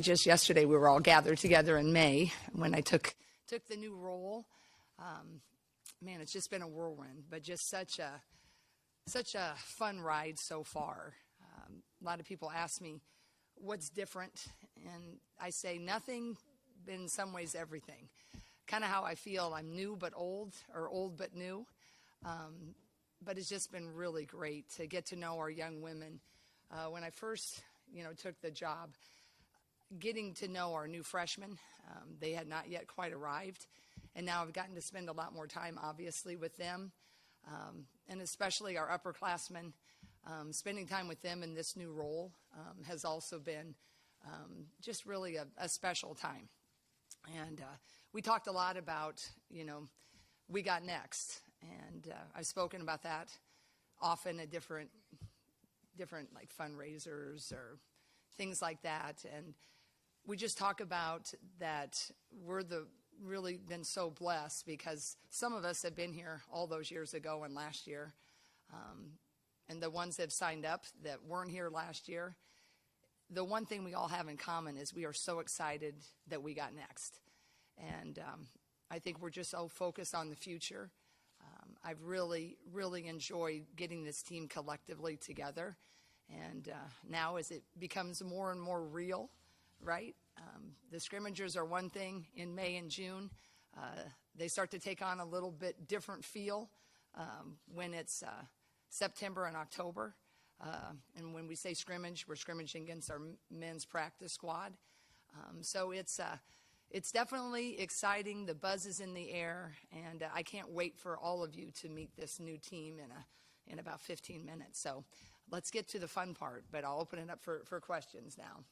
Just yesterday, we were all gathered together in May when I took the new role. Man, it's just been a whirlwind, but just such a fun ride so far. A lot of people ask me what's different, and I say nothing, but in some ways everything. Kind of how I feel. I'm new but old, or old but new. But it's just been really great to get to know our young women. When I first, took the job, getting to know our new freshmen, they had not yet quite arrived, and now I've gotten to spend a lot more time, obviously, with them, and especially our upperclassmen. Spending time with them in this new role has also been just really a special time. And we talked a lot about, we got next, and I've spoken about that often at different like fundraisers or things like that, and we just talk about that we're really been so blessed because some of us have been here all those years ago and last year, and the ones that have signed up that weren't here last year, the one thing we all have in common is we are so excited that we got next. And I think we're just so focused on the future. I've really, really enjoyed getting this team collectively together. And now as it becomes more and more real, right? The scrimmagers are one thing in May and June. They start to take on a little bit different feel when it's September and October. And when we say scrimmage, we're scrimmaging against our men's practice squad. So it's definitely exciting. The buzz is in the air, and I can't wait for all of you to meet this new team in about 15 minutes. So let's get to the fun part, but I'll open it up for questions now.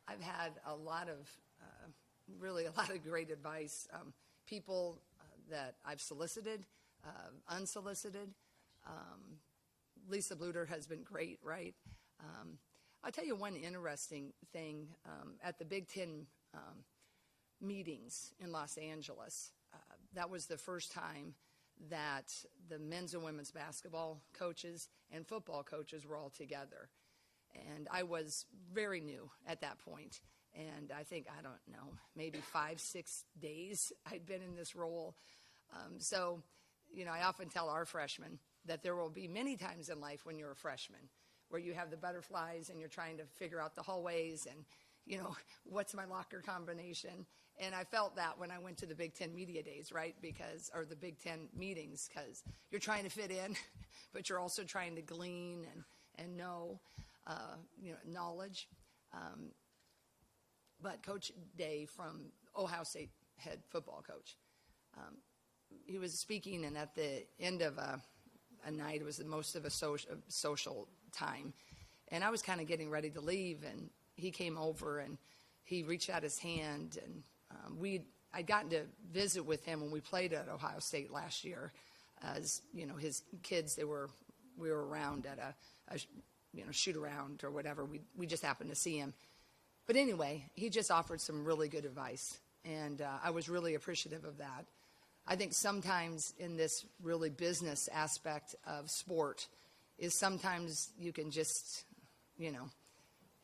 I've had really a lot of great advice. People that I've solicited, unsolicited. Lisa Bluter has been great, right? I'll tell you one interesting thing. At the Big Ten meetings in Los Angeles, that was the first time that the men's and women's basketball coaches and football coaches were all together. And I was very new at that point. And I think, I don't know, maybe 5-6 days I'd been in this role. So, I often tell our freshmen that there will be many times in life when you're a freshman where you have the butterflies and you're trying to figure out the hallways and, what's my locker combination. And I felt that when I went to the Big Ten media days, right? Or the Big Ten meetings, because you're trying to fit in, but you're also trying to glean and know. Knowledge. But Coach Day from Ohio State head football coach, he was speaking, and at the end of a night, it was the most of a social time, and I was kind of getting ready to leave, and he came over and he reached out his hand, and I'd gotten to visit with him when we played at Ohio State last year. As his kids, we were around at a shoot around or whatever. We just happened to see him. But anyway, he just offered some really good advice, and I was really appreciative of that. I think sometimes in this really business aspect of sport is sometimes you can just,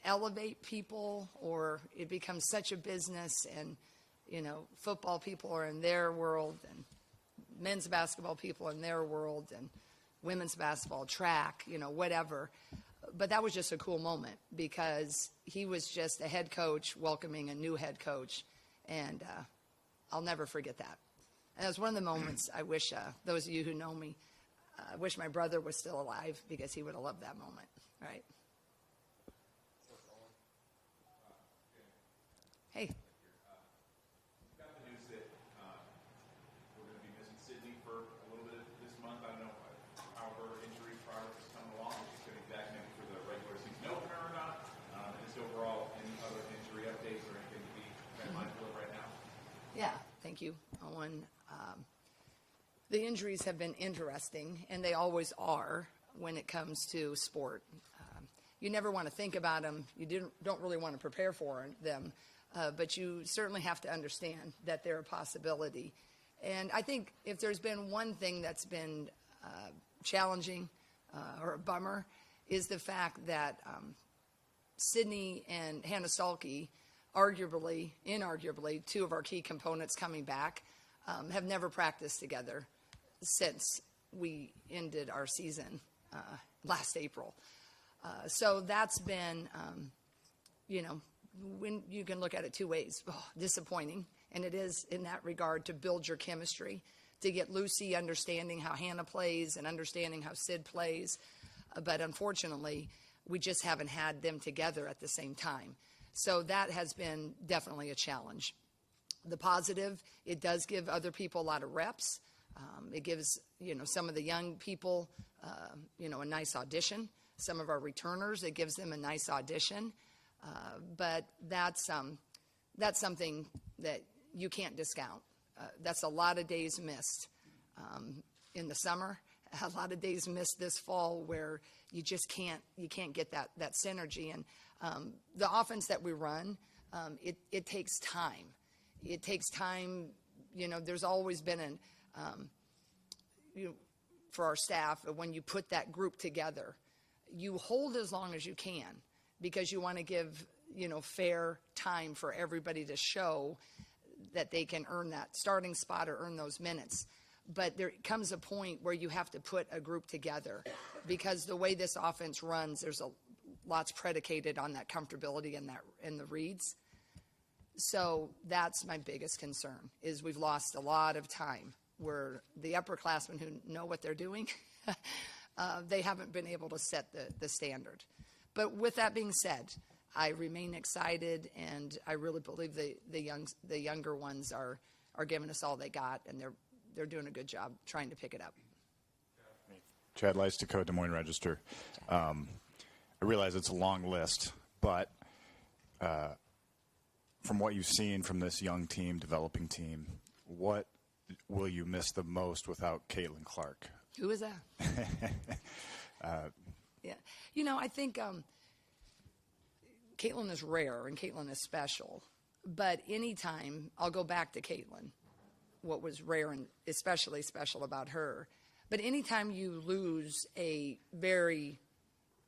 elevate people, or it becomes such a business, and, football people are in their world, and men's basketball people in their world, and women's basketball, track, whatever. But that was just a cool moment because he was just a head coach welcoming a new head coach, and I'll never forget that. And it was one of the moments I wish, those of you who know me, I wish my brother was still alive because he would have loved that moment, right? Hey. Yeah, thank you, Owen. The injuries have been interesting, and they always are when it comes to sport. You never want to think about them. You don't really want to prepare for them. but you certainly have to understand that they're a possibility. And I think if there's been one thing that's been challenging or a bummer, is the fact that Sydney and Hannah Stalkey, inarguably, two of our key components coming back, have never practiced together since we ended our season last April. So that's been, when you can look at it two ways, disappointing. And it is in that regard to build your chemistry, to get Lucy understanding how Hannah plays and understanding how Sid plays. But unfortunately, we just haven't had them together at the same time. So that has been definitely a challenge. The positive, it does give other people a lot of reps. It gives, some of the young people, a nice audition. Some of our returners, it gives them a nice audition. But that's something that you can't discount. That's a lot of days missed in the summer, a lot of days missed this fall where you just can't get that synergy. And the offense that we run, it takes time. It takes time. There's always been for our staff, when you put that group together, you hold as long as you can because you want to give, fair time for everybody to show that they can earn that starting spot or earn those minutes. But there comes a point where you have to put a group together because the way this offense runs, there's lots predicated on that comfortability and the reads. So that's my biggest concern, is we've lost a lot of time where the upperclassmen who know what they're doing, they haven't been able to set the standard. But with that being said, I remain excited, and I really believe the younger ones are giving us all they got, and they're doing a good job trying to pick it up. Chad Leistico, Des Moines Register. I realize it's a long list, but from what you've seen from this young team, developing team, what will you miss the most without Caitlin Clark? Who is that? Yeah. I think Caitlin is rare and Caitlin is special. But anytime, I'll go back to Caitlin, what was rare and especially special about her. But anytime you lose a very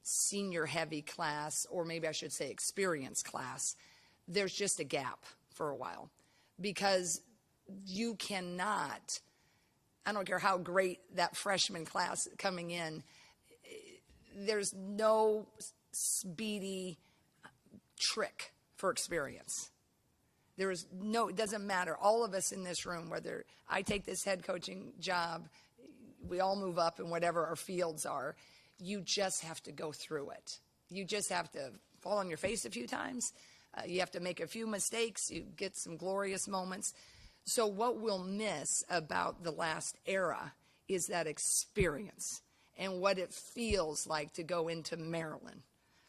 senior-heavy class, or maybe I should say experienced class, there's just a gap for a while. Because you cannot, I don't care how great that freshman class coming in, there's no speedy trick for experience. It doesn't matter. All of us in this room, whether I take this head coaching job, we all move up in whatever our fields are, you just have to go through it. You just have to fall on your face a few times. You have to make a few mistakes. You get some glorious moments. So what we'll miss about the last era is that experience and what it feels like to go into Maryland,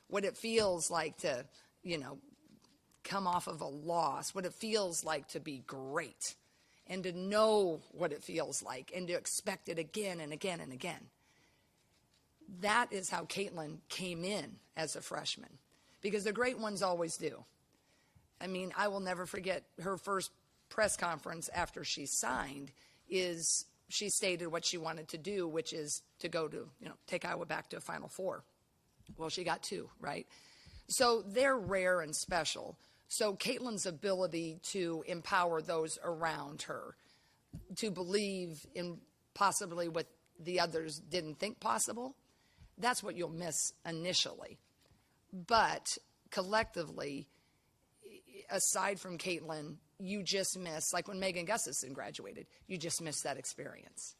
what it feels like to, come off of a loss, what it feels like to be great, and to know what it feels like and to expect it again and again and again. That is how Caitlin came in as a freshman, because the great ones always do. I mean, I will never forget her first press conference after she signed is she stated what she wanted to do, which is to go to, take Iowa back to a Final Four. Well, she got 2, right? So they're rare and special. So Caitlin's ability to empower those around her, to believe in possibly what the others didn't think possible, that's what you'll miss initially. But collectively, aside from Caitlin, you just miss, like when Megan Gustafson graduated, you just miss that experience.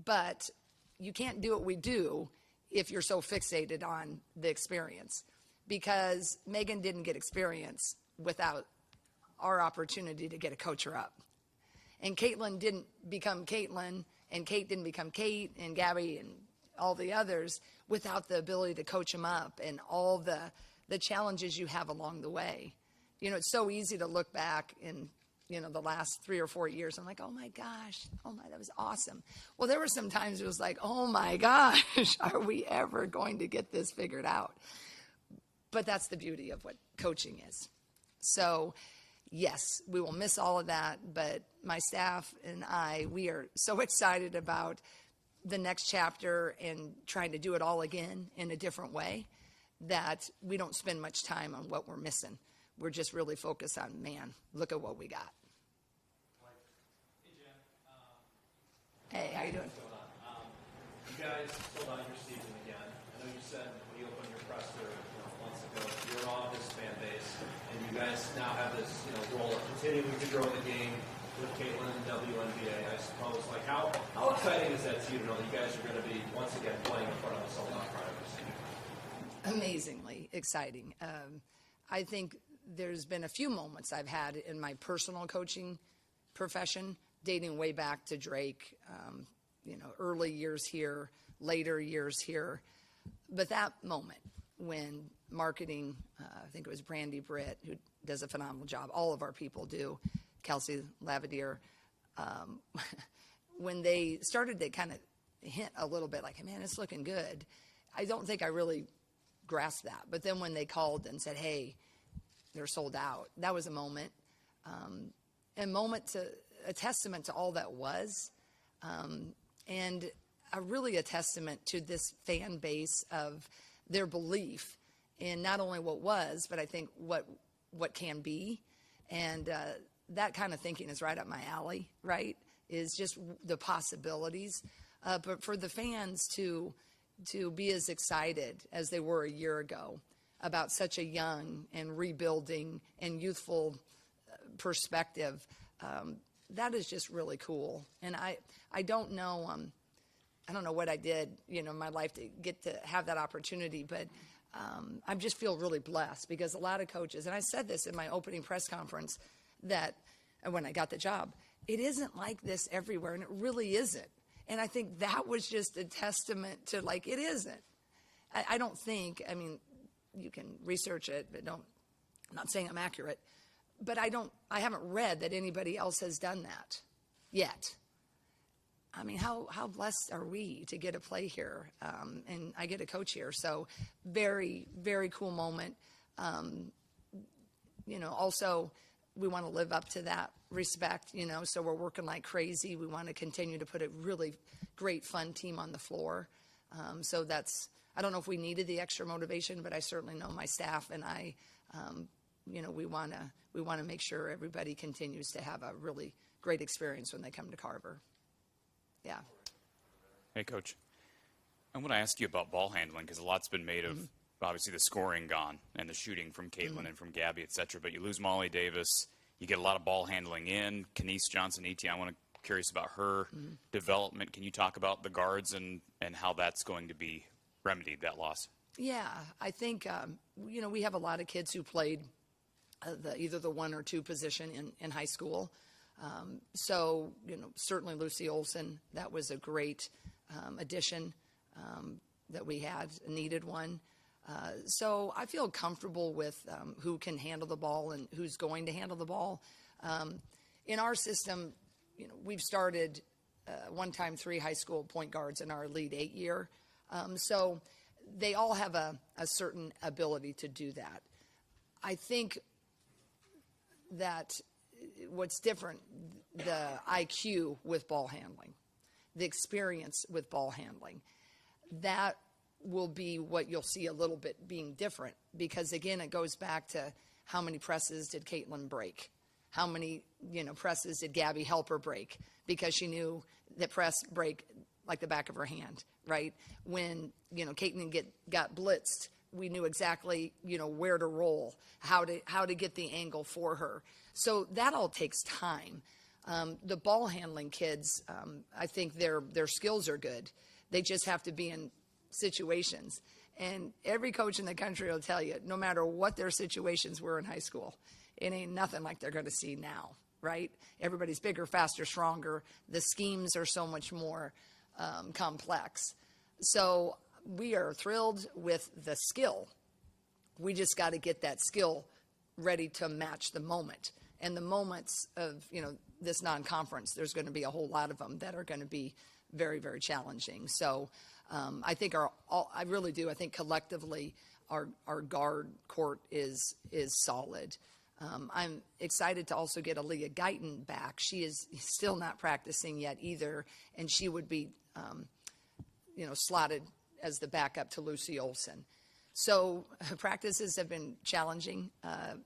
But you can't do what we do if you're so fixated on the experience, because Megan didn't get experience without our opportunity to get a coach her up. And Caitlin didn't become Caitlin, and Kate didn't become Kate, and Gabby and all the others without the ability to coach them up and all the challenges you have along the way. It's so easy to look back in, the last 3 or 4 years. I'm like, oh my gosh, that was awesome. Well, there were some times it was like, oh my gosh, are we ever going to get this figured out? But that's the beauty of what coaching is. So yes, we will miss all of that, but my staff and we are so excited about the next chapter and trying to do it all again in a different way that we don't spend much time on what we're missing. We're just really focused on, man, look at what we got. Hey, Jim. Hey, how you doing? What's going on? You guys sold out your season again. I know you said when you opened your presser months ago, you're on this fan base, and you guys now have this role of continuing to grow the game with Caitlin and WNBA, I suppose. Like, how exciting is that to you to know that you guys are going to be once again playing in front of a sold-out crowd? Amazingly exciting. I think there's been a few moments I've had in my personal coaching profession, dating way back to Drake, early years here, later years here. But that moment when marketing, I think it was Brandy Britt, who does a phenomenal job, all of our people do, Kelsey Lavadier, when they started to kind of hint a little bit like, hey, man, it's looking good. I don't think I really grasped that. But then when they called and said, hey, they're sold out, that was a moment. A testament to all that was. And really a testament to this fan base of their belief in not only what was, but I think what can be. And that kind of thinking is right up my alley, right? Is just the possibilities. But for the fans to be as excited as they were a year ago about such a young and rebuilding and youthful perspective, that is just really cool. And I don't know, I don't know what I did, in my life to get to have that opportunity, but I just feel really blessed because a lot of coaches, and I said this in my opening press conference, that when I got the job, it isn't like this everywhere, and it really isn't. And I think that was just a testament to, like, it isn't. I don't think, you can research it, but I'm not saying I'm accurate, but I haven't read that anybody else has done that yet. How blessed are we to get to play here? And I get to coach here. So very, very cool moment. Also we want to live up to that respect, so we're working like crazy. We want to continue to put a really great, fun team on the floor. So I don't know if we needed the extra motivation, but I certainly know my staff and I, we want to make sure everybody continues to have a really great experience when they come to Carver. Yeah. Hey, Coach. I want to ask you about ball handling because a lot's been made of, obviously, the scoring gone and the shooting from Caitlin and from Gabby, et cetera. But you lose Molly Davis. You get a lot of ball handling in. Kenise Johnson-Eti, curious about her development. Can you talk about the guards and how that's going to be remedied, that loss? Yeah, I think, we have a lot of kids who played either the 1 or 2 position in high school. So, certainly Lucy Olson, that was a great addition that we had, a needed one. So I feel comfortable with who can handle the ball and who's going to handle the ball. In our system, we've started 3 high school point guards in our Elite 8 year. So they all have a certain ability to do that. I think that what's different, the IQ with ball handling, the experience with ball handling, that will be what you'll see a little bit being different because, again, it goes back to how many presses did Caitlin break? How many, presses did Gabby help her break? Because she knew that press break like the back of her hand, right? When, Caitlin got blitzed, we knew exactly, where to roll, how to get the angle for her. So that all takes time. The ball handling kids, I think their skills are good. They just have to be in situations. And every coach in the country will tell you, no matter what their situations were in high school, it ain't nothing like they're going to see now, right? Everybody's bigger, faster, stronger. The schemes are so much more complex. So we are thrilled with the skill. We just got to get that skill ready to match the moment. And the moments of, this non-conference, there's going to be a whole lot of them that are going to be very, very challenging. So I think I really do. I think collectively our guard court is solid. I'm excited to also get Aaliyah Guyton back. She is still not practicing yet either, and she would be, slotted as the backup to Lucy Olson. So practices have been challenging.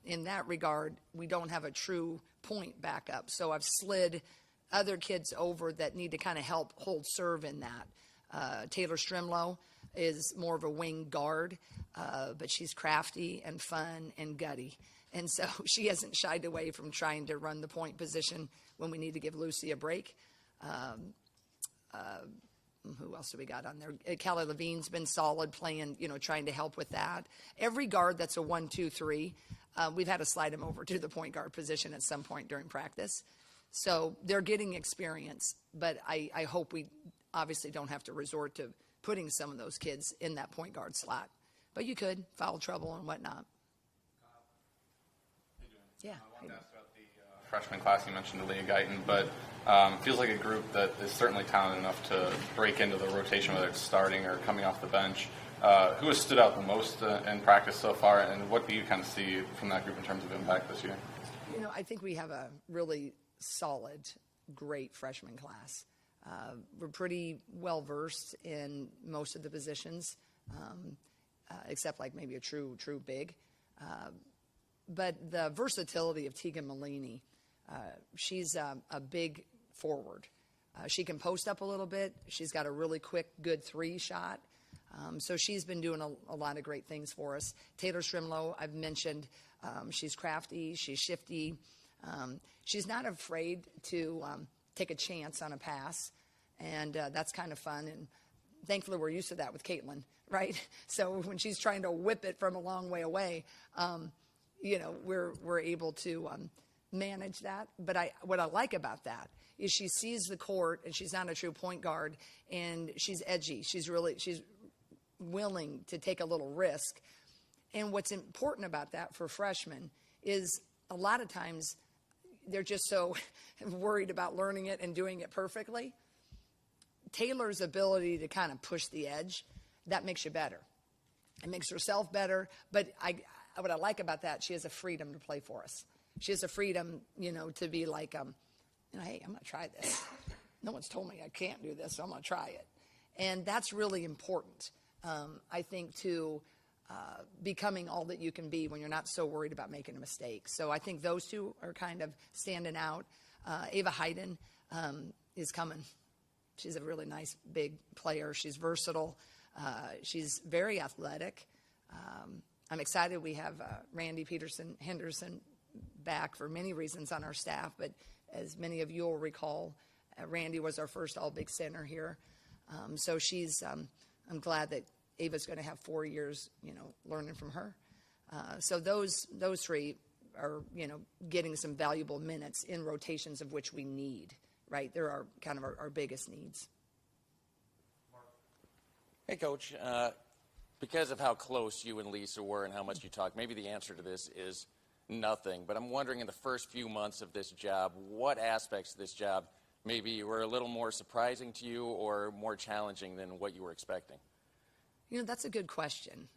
In that regard, we don't have a true point backup. So I've slid other kids over that need to kind of help hold serve in that. Taylor Strimlow is more of a wing guard, but she's crafty and fun and gutty. And so she hasn't shied away from trying to run the point position when we need to give Lucy a break. Who else do we got on there? Callie Levine's been solid playing, trying to help with that. Every guard that's a 1, 2, 3, we've had to slide him over to the point guard position at some point during practice. So they're getting experience, but I hope we obviously don't have to resort to putting some of those kids in that point guard slot. But you could, foul trouble and whatnot. Yeah. I wanted to ask about the freshman class. You mentioned Aaliyah Guyton, but feels like a group that is certainly talented enough to break into the rotation, whether it's starting or coming off the bench. Who has stood out the most in practice so far, and what do you kind of see from that group in terms of impact this year? I think we have a really solid, great freshman class. We're pretty well versed in most of the positions, except like maybe a true big. But the versatility of Tegan Malini, she's a big forward. She can post up a little bit. She's got a really quick, good 3 shot. So she's been doing a lot of great things for us. Taylor Strimlow, I've mentioned, she's crafty, she's shifty. She's not afraid to take a chance on a pass, and that's kind of fun. And thankfully, we're used to that with Caitlin, right? So when she's trying to whip it from a long way away, we're able to manage that. But what I like about that is she sees the court, and she's not a true point guard, and she's edgy. She's willing to take a little risk. And what's important about that for freshmen is a lot of times they're just so worried about learning it and doing it perfectly. Taylor's ability to kind of push the edge, that makes you better. It makes herself better, but what I like about that, she has a freedom to play for us. She has a freedom, to be like, hey, I'm going to try this. No one's told me I can't do this, so I'm going to try it. And that's really important, I think, to becoming all that you can be when you're not so worried about making a mistake. So I think those two are kind of standing out. Ava Hayden is coming. She's a really nice, big player. She's versatile. She's very athletic. I'm excited we have Randy Henderson back for many reasons on our staff, but as many of you will recall, Randy was our first all-big center here. So I'm glad that Ava's going to have 4 years, learning from her. So those 3 are, getting some valuable minutes in rotations of which we need, right? They're our biggest needs. Hey, Coach. Because of how close you and Lisa were and how much you talked, maybe the answer to this is nothing. But I'm wondering, in the first few months of this job, what aspects of this job maybe were a little more surprising to you or more challenging than what you were expecting? That's a good question.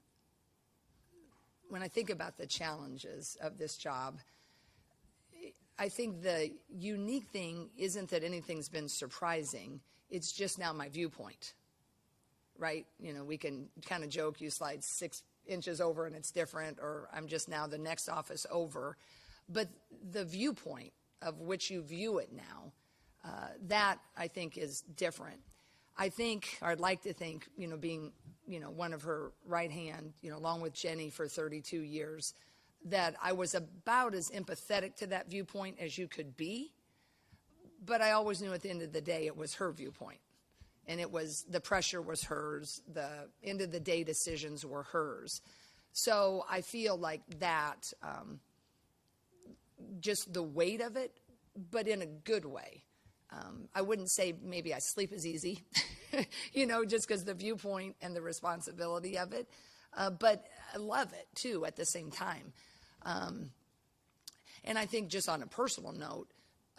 When I think about the challenges of this job, I think the unique thing isn't that anything's been surprising. It's just now my viewpoint, right? We can kind of joke, you slide 6 inches over and it's different, or I'm just now the next office over. But the viewpoint of which you view it now, that I think is different. I think, or I'd like to think, being, one of her right hand, along with Jenny for 32 years, that I was about as empathetic to that viewpoint as you could be. But I always knew at the end of the day it was her viewpoint. And the pressure was hers. The end of the day decisions were hers. So I feel like that, just the weight of it, but in a good way. I wouldn't say maybe I sleep as easy, just because the viewpoint and the responsibility of it. But I love it, too, at the same time. And I think just on a personal note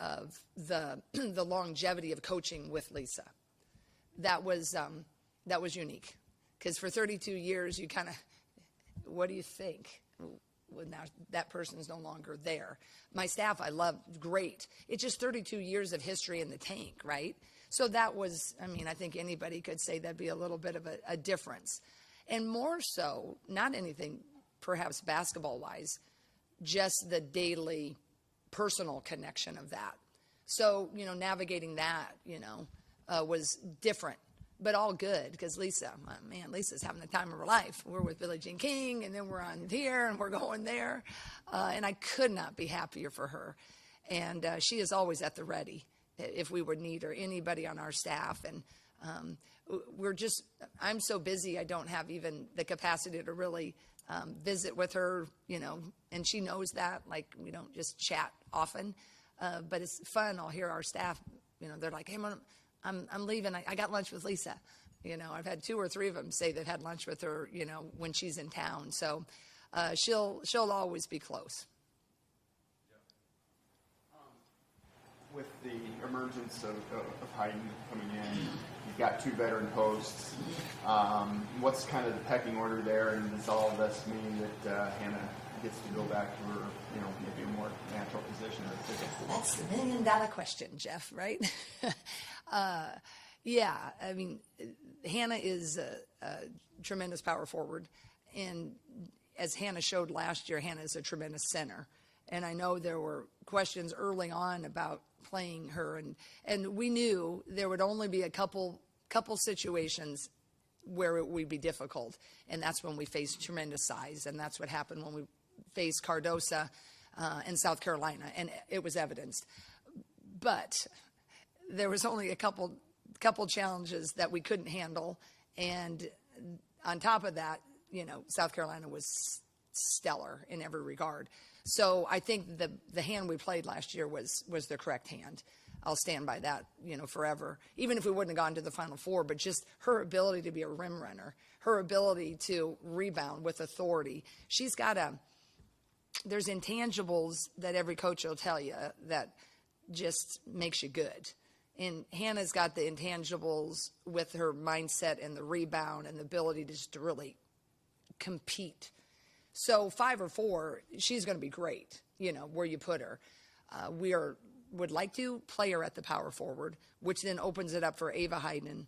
of the longevity of coaching with Lisa, that was unique. Because for 32 years, you kind of, what do you think? Well, now that person is no longer there. My staff, I love, great. It's just 32 years of history in the tank, right? So that was, I mean, I think anybody could say that'd be a little bit of a difference. And more so, not anything perhaps basketball-wise, just the daily personal connection of that. So, navigating that, was different, but all good, because Lisa, man, Lisa's having the time of her life. We're with Billie Jean King, and then we're on here, and we're going there, and I could not be happier for her. And she is always at the ready if we would need her, anybody on our staff. And I'm so busy, I don't have even the capacity to really visit with her, and she knows that. Like, we don't just chat often, but it's fun. I'll hear our staff, they're like, hey, Mom, I'm leaving. I got lunch with Lisa. I've had 2 or 3 of them say they've had lunch with her, when she's in town. So she'll always be close. With the emergence of Hayden coming in, you've got 2 veteran hosts. What's kind of the pecking order there, and does all of this mean that Hannah gets to go back to her, maybe a more natural position? That's the $1 million question, Jeff, right? Yeah, I mean, Hannah is a tremendous power forward, and as Hannah showed last year, Hannah is a tremendous center. And I know there were questions early on about playing her, and we knew there would only be a couple situations where it would be difficult, and that's when we faced tremendous size, and that's what happened when we faced Cardosa in South Carolina, and it was evidenced. But there was only a couple challenges that we couldn't handle, and on top of that, South Carolina was stellar in every regard. So I think the hand we played last year was the correct hand. I'll stand by that, forever. Even if we wouldn't have gone to the Final Four, but just her ability to be a rim runner, her ability to rebound with authority. She's got there's intangibles that every coach will tell you that just makes you good. And Hannah's got the intangibles with her mindset and the rebound and the ability to really compete. So 5 or 4, she's going to be great, where you put her. We would like to play her at the power forward, which then opens it up for Ava Hayden,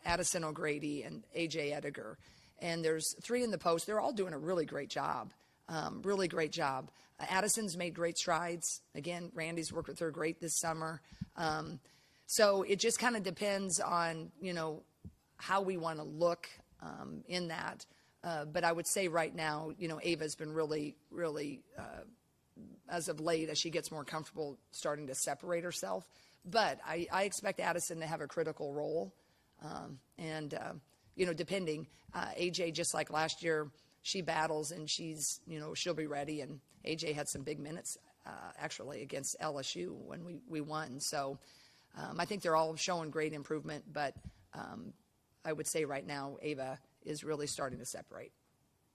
Addison O'Grady, and A.J. Ediger. And there's 3 in the post. They're all doing a really great job, really great job. Addison's made great strides. Again, Randy's worked with her great this summer. So it just kind of depends on, how we want to look in that. But I would say right now, Ava's been really, really, as of late, as she gets more comfortable, starting to separate herself. But I expect Addison to have a critical role. Depending, AJ, just like last year, she battles and she'll be ready. And AJ had some big minutes, actually, against LSU when we won. So I think they're all showing great improvement. But I would say right now, Ava is really starting to separate.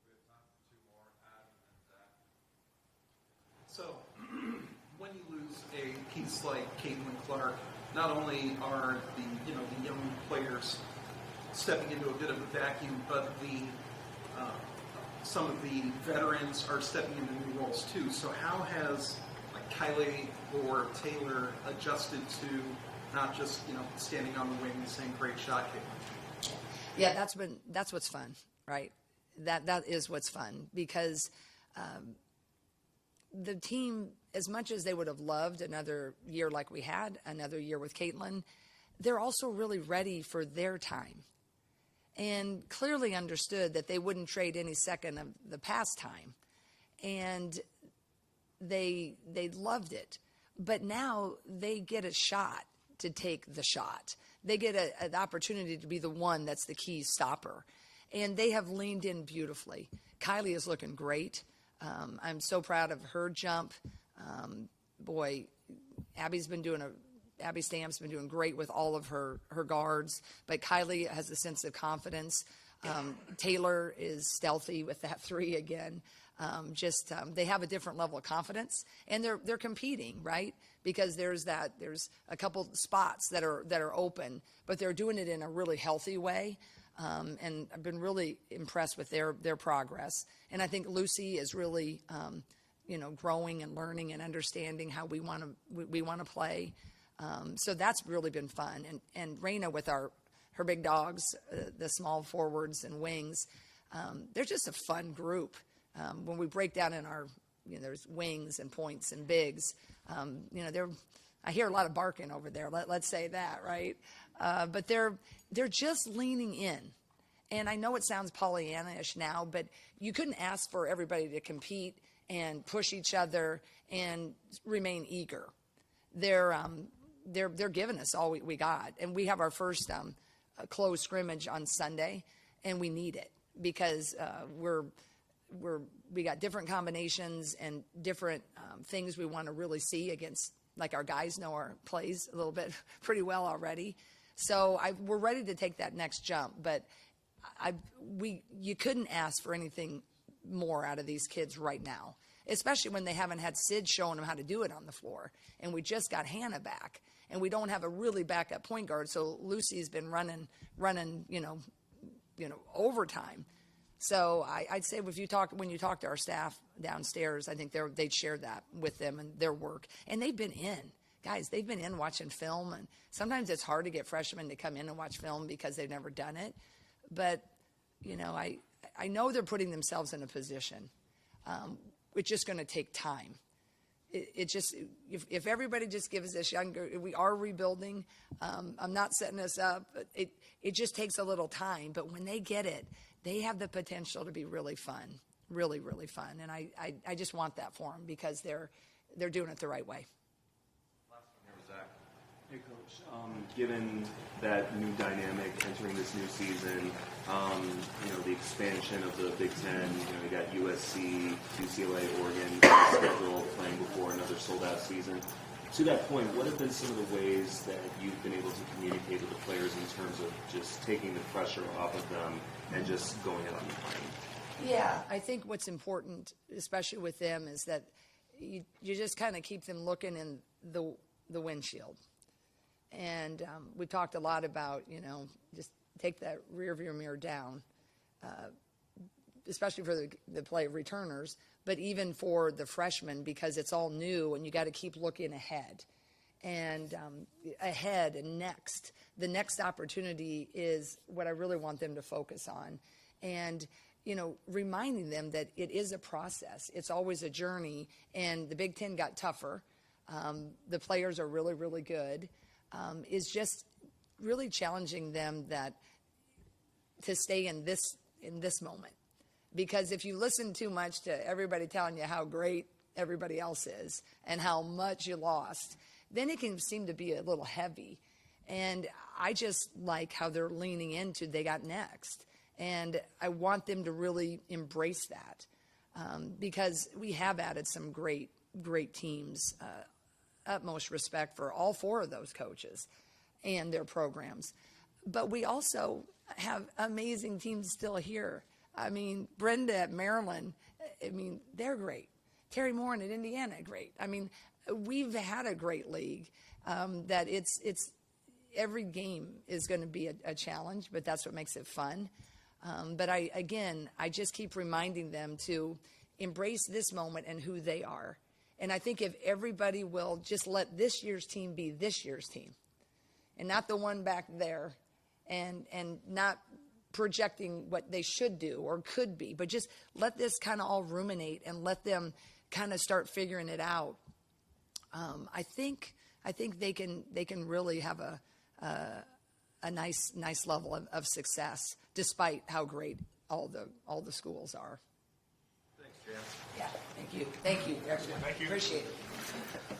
We have time for 2 more, Adam and Zach. So, when you lose a piece like Caitlin Clark, not only are the young players stepping into a bit of a vacuum, but some of the veterans are stepping into new roles too. So, how has Kylie or Taylor adjusted to not just standing on the wing and saying "great shot, Caitlin"? Yeah, that's what's fun, right? That is what's fun, because the team, as much as they would have loved another year like we had, another year with Caitlin, they're also really ready for their time, and clearly understood that they wouldn't trade any second of the past time, and they loved it. But now they get a shot to take the shot. They get an opportunity to be the one that's the key stopper. And they have leaned in beautifully. Kylie is looking great. I'm so proud of her jump. Abby Stamp's been doing great with all of her guards. But Kylie has a sense of confidence. Taylor is stealthy with that 3 again. They have a different level of confidence, and they're competing, right? Because there's a couple spots that are open, but they're doing it in a really healthy way. And I've been really impressed with their progress. And I think Lucy is really, growing and learning and understanding how we want to play. So that's really been fun. And Raina with her big dogs, the small forwards and wings, they're just a fun group. When we break down in our, there's wings and points and bigs, I hear a lot of barking over there. Let's say that, right? But they're just leaning in. And I know it sounds Pollyanna-ish now, but you couldn't ask for everybody to compete and push each other and remain eager. They're giving us all we got. And we have our first closed scrimmage on Sunday, and we need it because we got different combinations and different things we want to really see against, like our guys know our plays a little bit pretty well already. So we're ready to take that next jump, but you couldn't ask for anything more out of these kids right now, especially when they haven't had Sid showing them how to do it on the floor. And we just got Hannah back, and we don't have a really backup point guard. So Lucy's been running, overtime. So I'd say when you talk to our staff downstairs, I think they'd share that with them and their work. And they've been in watching film. And sometimes it's hard to get freshmen to come in and watch film because they've never done it. But, I know they're putting themselves in a position. It's just going to take time. If everybody just gives us younger, we are rebuilding. I'm not setting us up. It just takes a little time. But when they get it, they have the potential to be really fun, really, really fun. And I just want that for them because they're doing it the right way. Last one here was Zach. Hey, Coach. Given that new dynamic entering this new season, the expansion of the Big Ten, you got USC, UCLA, Oregon schedule playing before another sold-out season. To that point, what have been some of the ways that you've been able to communicate with the players in terms of just taking the pressure off of them and just going out and playing? Yeah, I think what's important, especially with them, is that you just kind of keep them looking in the windshield. And we talked a lot about, just take that rear view mirror down, especially for the play of returners, but even for the freshmen because it's all new and you got to keep looking ahead. And ahead and next. The next opportunity is what I really want them to focus on. And, reminding them that it is a process. It's always a journey. And the Big Ten got tougher. The players are really, really good. Is just really challenging them to stay in this moment. Because if you listen too much to everybody telling you how great everybody else is and how much you lost, then it can seem to be a little heavy. And I just like how they're leaning into they got next. And I want them to really embrace that because we have added some great, great teams. Utmost respect for all four of those coaches and their programs. But we also have amazing teams still here. I mean, Brenda at Maryland, they're great. Terry Morin at Indiana, great. We've had a great league that it's every game is going to be a challenge, but that's what makes it fun. But I just keep reminding them to embrace this moment and who they are. And I think if everybody will just let this year's team be this year's team and not the one back there and not projecting what they should do or could be, but just let this kind of all ruminate and let them kind of start figuring it out. I think they can really have a nice level of success despite how great all the schools are. Thanks, Jan. Yeah, thank you. Thank you. Appreciate it.